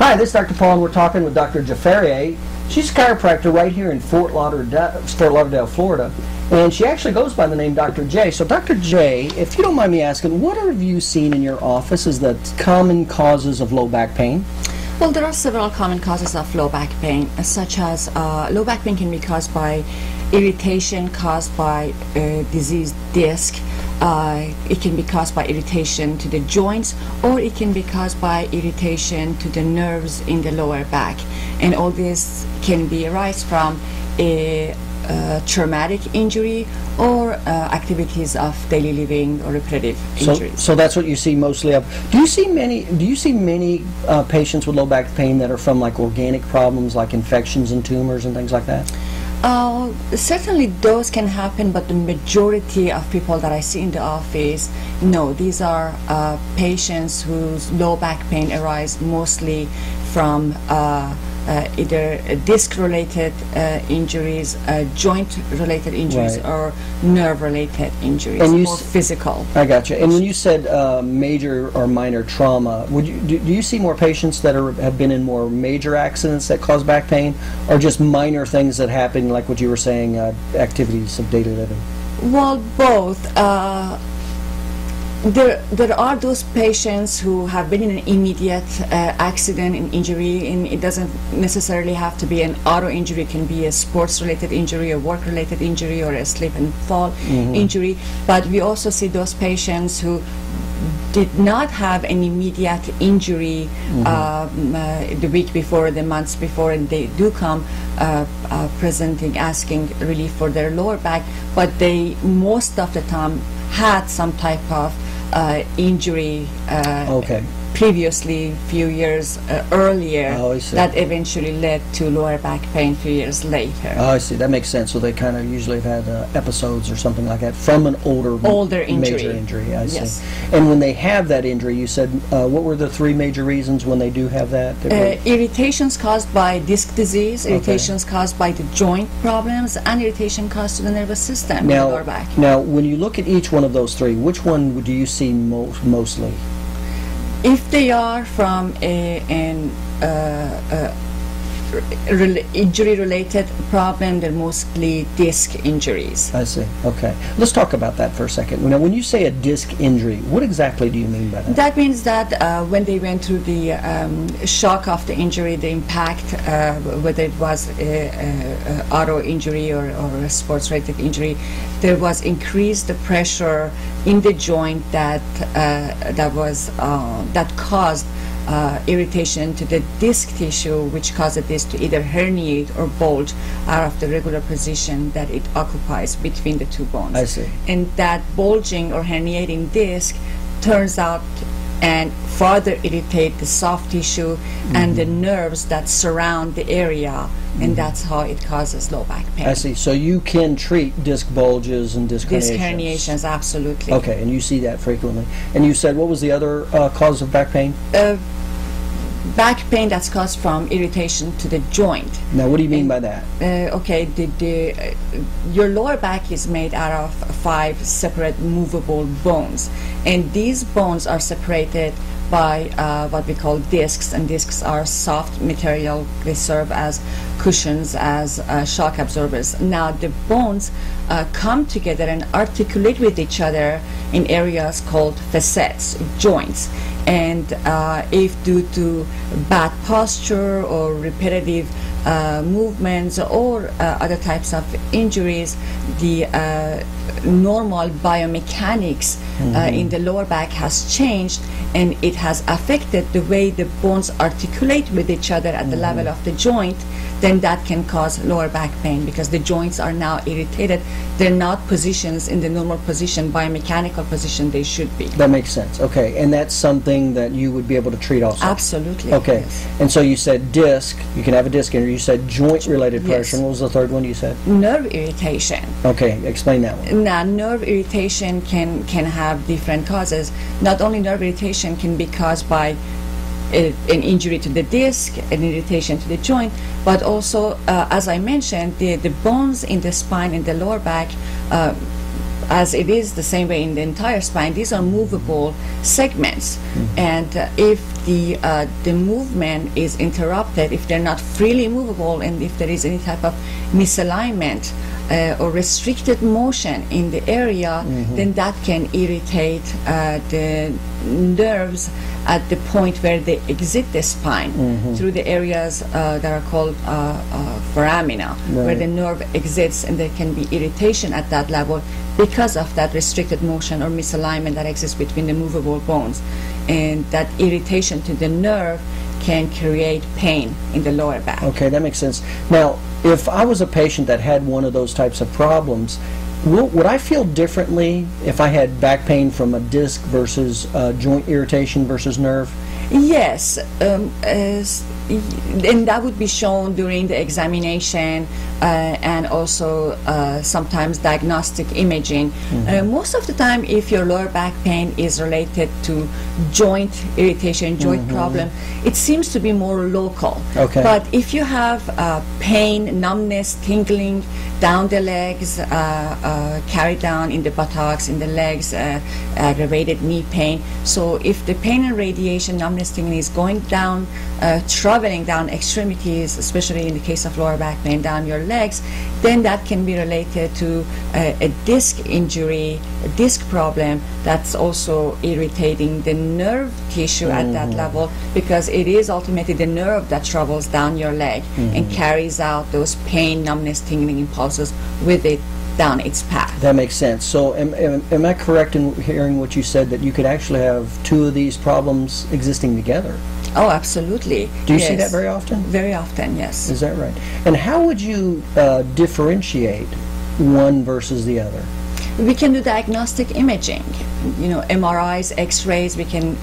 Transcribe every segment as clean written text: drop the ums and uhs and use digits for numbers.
Hi, this is Dr. Paul, and we're talking with Dr. Jafarieh. She's a chiropractor right here in Fort Lauderdale, Florida, and she actually goes by the name Dr. J. So, Dr. J, if you don't mind me asking, what have you seen in your office as the common causes of low back pain? Well, there are several common causes of low back pain, such as low back pain can be caused by irritation caused by diseased disc. It can be caused by irritation to the joints, or it can be caused by irritation to the nerves in the lower back. And all this can be arise from a traumatic injury or activities of daily living or repetitive injuries. So that's what you see mostly of. Do you see many patients with low back pain that are from like organic problems like infections and tumors and things like that? Certainly those can happen, but the majority of people that I see in the office, no, these are patients whose low back pain arise mostly from either disc-related injuries, joint-related injuries, right, or nerve-related injuries, and more physical. I got you. And when you said major or minor trauma, do you see more patients that have been in more major accidents that cause back pain, or just minor things that happen, like what you were saying, activities of daily living? Well, both. There are those patients who have been in an immediate accident and injury, and it doesn't necessarily have to be an auto injury. It can be a sports-related injury, a work-related injury, or a slip and fall injury. But we also see those patients who did not have an immediate injury the week before, the months before, and they do come presenting, asking relief for their lower back, but they most of the time had some type of injury previously, few years earlier, that eventually led to lower back pain few years later. Oh, I see. That makes sense. So they kind of usually have had episodes or something like that from an older injury. Major injury. I yes. see. And when they have that injury, you said, what were the three major reasons when they do have that? Irritations caused by disc disease, irritations caused by the joint problems, and irritation caused to the nervous system in the lower back. Now, when you look at each one of those three, which one do you see mostly? If they are from an injury-related problem, they're mostly disc injuries. I see. Okay. Let's talk about that for a second. Now, when you say a disc injury, what exactly do you mean by that? That means that when they went through the shock of the injury, the impact, whether it was an auto injury or a sports-related injury, there was increased pressure in the joint that caused irritation to the disc tissue, which causes this to either herniate or bulge out of the regular position that it occupies between the two bones. I see. And that bulging or herniating disc turns out and further irritate the soft tissue and the nerves that surround the area, and that's how it causes low back pain. I see. So you can treat disc bulges and disc herniations? Disc herniations, absolutely. Okay, and you see that frequently. And you said, what was the other cause of back pain? Back pain that's caused from irritation to the joint. Now, what do you mean by that? Okay, your lower back is made out of 5 separate movable bones, and these bones are separated by what we call discs, and discs are soft material. They serve as cushions, as shock absorbers. Now the bones come together and articulate with each other in areas called facets, joints. And if due to bad posture or repetitive movements or other types of injuries, the normal biomechanics in the lower back has changed, and it has affected the way the bones articulate with each other at the level of the joint, then that can cause lower back pain, because the joints are now irritated. They're not positions in the normal position, biomechanical position they should be. That makes sense. Okay, and that's something that you would be able to treat also? Absolutely. Okay, yes. And so you said disc, you can have a disc injury. You said joint-related pressure. Yes. And what was the third one you said? Nerve irritation. Okay, explain that one. Now, nerve irritation can have different causes. Not only nerve irritation can be caused by an injury to the disc, an irritation to the joint, but also, as I mentioned, the bones in the spine in the lower back as it is the same way in the entire spine, these are movable segments. And if the movement is interrupted, if they're not freely movable, and if there is any type of misalignment or restricted motion in the area, then that can irritate the nerves at the point where they exit the spine through the areas that are called foramina, where the nerve exits, and there can be irritation at that level because of that restricted motion or misalignment that exists between the movable bones. And that irritation to the nerve can create pain in the lower back. Okay, that makes sense. Now, if I was a patient that had one of those types of problems, would I feel differently if I had back pain from a disc versus joint irritation versus nerve? Yes, and that would be shown during the examination and also sometimes diagnostic imaging. Most of the time, if your lower back pain is related to joint irritation, joint problem, it seems to be more local. Okay. But if you have pain, numbness, tingling down the legs, carried down in the buttocks, in the legs, aggravated knee pain. So if the pain and radiation, numbness, tingling is going down, traveling down extremities, especially in the case of lower back pain, down your legs, then that can be related to a disc injury, a disc problem that's also irritating the nerve tissue at that level, because it is ultimately the nerve that travels down your leg and carries out those pain, numbness, tingling impulses with it down its path. That makes sense. So am I correct in hearing what you said, that you could actually have two of these problems existing together? Oh, absolutely. Do you see that very often? Very often, yes. Is that right? And how would you differentiate one versus the other? We can do diagnostic imaging, you know, MRIs, X-rays. We can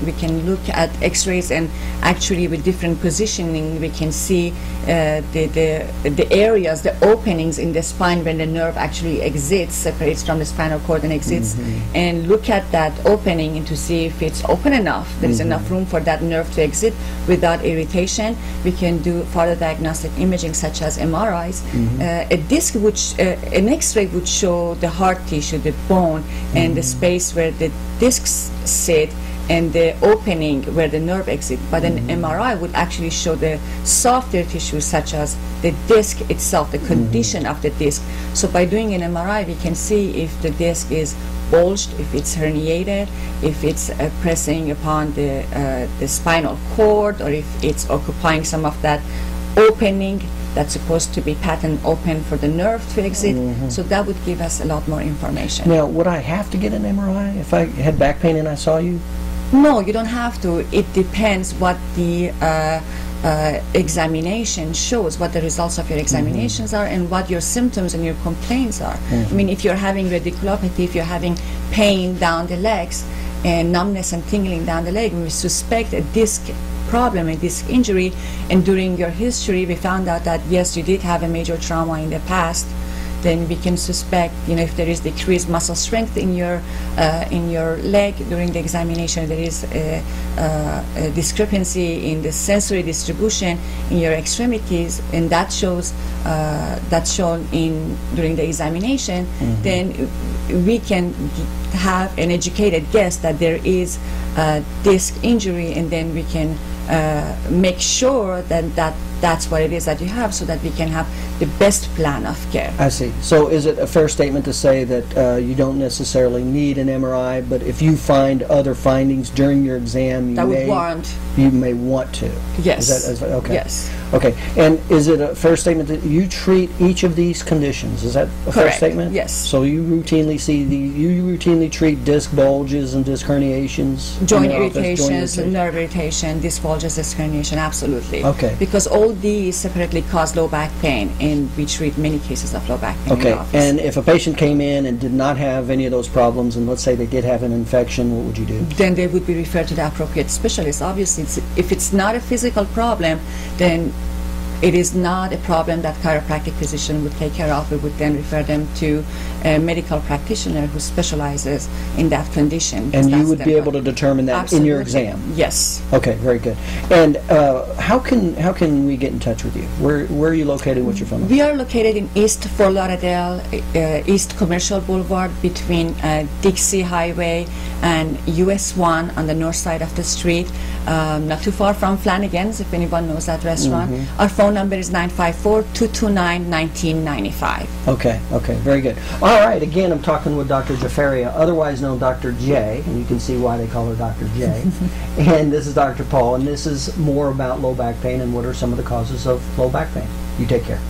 look at X-rays, and actually with different positioning we can see the areas, the openings in the spine when the nerve actually exits, separates from the spinal cord and exits, and look at that opening and to see if it's open enough, there's enough room for that nerve to exit without irritation. We can do further diagnostic imaging such as MRIs. A disc an X-ray would show the hard tissue, the bone, and the space where the discs sit and the opening where the nerve exits. But an MRI would actually show the softer tissue such as the disc itself, the condition of the disc. So by doing an MRI, we can see if the disc is bulged, if it's herniated, if it's pressing upon the spinal cord, or if it's occupying some of that opening that's supposed to be pattern open for the nerve to exit. So that would give us a lot more information. Now, would I have to get an MRI if I had back pain and I saw you? No, you don't have to. It depends what the examination shows, what the results of your examinations are, and what your symptoms and your complaints are. I mean, if you're having radiculopathy, if you're having pain down the legs and numbness and tingling down the leg, we suspect a disc problem, a disc injury, and during your history we found out that yes, you did have a major trauma in the past, then we can suspect, you know, if there is decreased muscle strength in your leg during the examination, there is a discrepancy in the sensory distribution in your extremities, and that shows that's shown during the examination, then we can have an educated guess that there is a disc injury, and then we can make sure that that's what it is that you have, so that we can have the best plan of care. I see. So is it a fair statement to say that you don't necessarily need an MRI, but if you find other findings during your exam, you may want to? Yes. Is that, okay. Yes. Okay. And is it a fair statement that you treat each of these conditions? Is that a fair statement? Yes. So you routinely treat disc bulges and disc herniations? Joint irritations, nerve irritation, disc bulges, disc herniation, absolutely. Okay. Because all these separately cause low back pain, and we treat many cases of low back pain in the office. And if a patient came in and did not have any of those problems, and let's say they did have an infection, what would you do? Then they would be referred to the appropriate specialist. Obviously, if it's not a physical problem, then it is not a problem that chiropractic physician would take care of. We would then refer them to a medical practitioner who specializes in that condition. And you would be able to determine that in your exam? Yes. Okay, very good. And how can we get in touch with you? Where are you located? What's your phone number? We are located in East Fort Lauderdale, East Commercial Boulevard, between Dixie Highway and US 1 on the north side of the street, not too far from Flanagan's, if anyone knows that restaurant. Our phone number is 954-229-1995. Okay, very good. All right, again, I'm talking with Dr. Jafarieh, otherwise known Dr. J, and you can see why they call her Dr. J. And this is Dr. Paul, and this is more about low back pain and what are some of the causes of low back pain. You take care.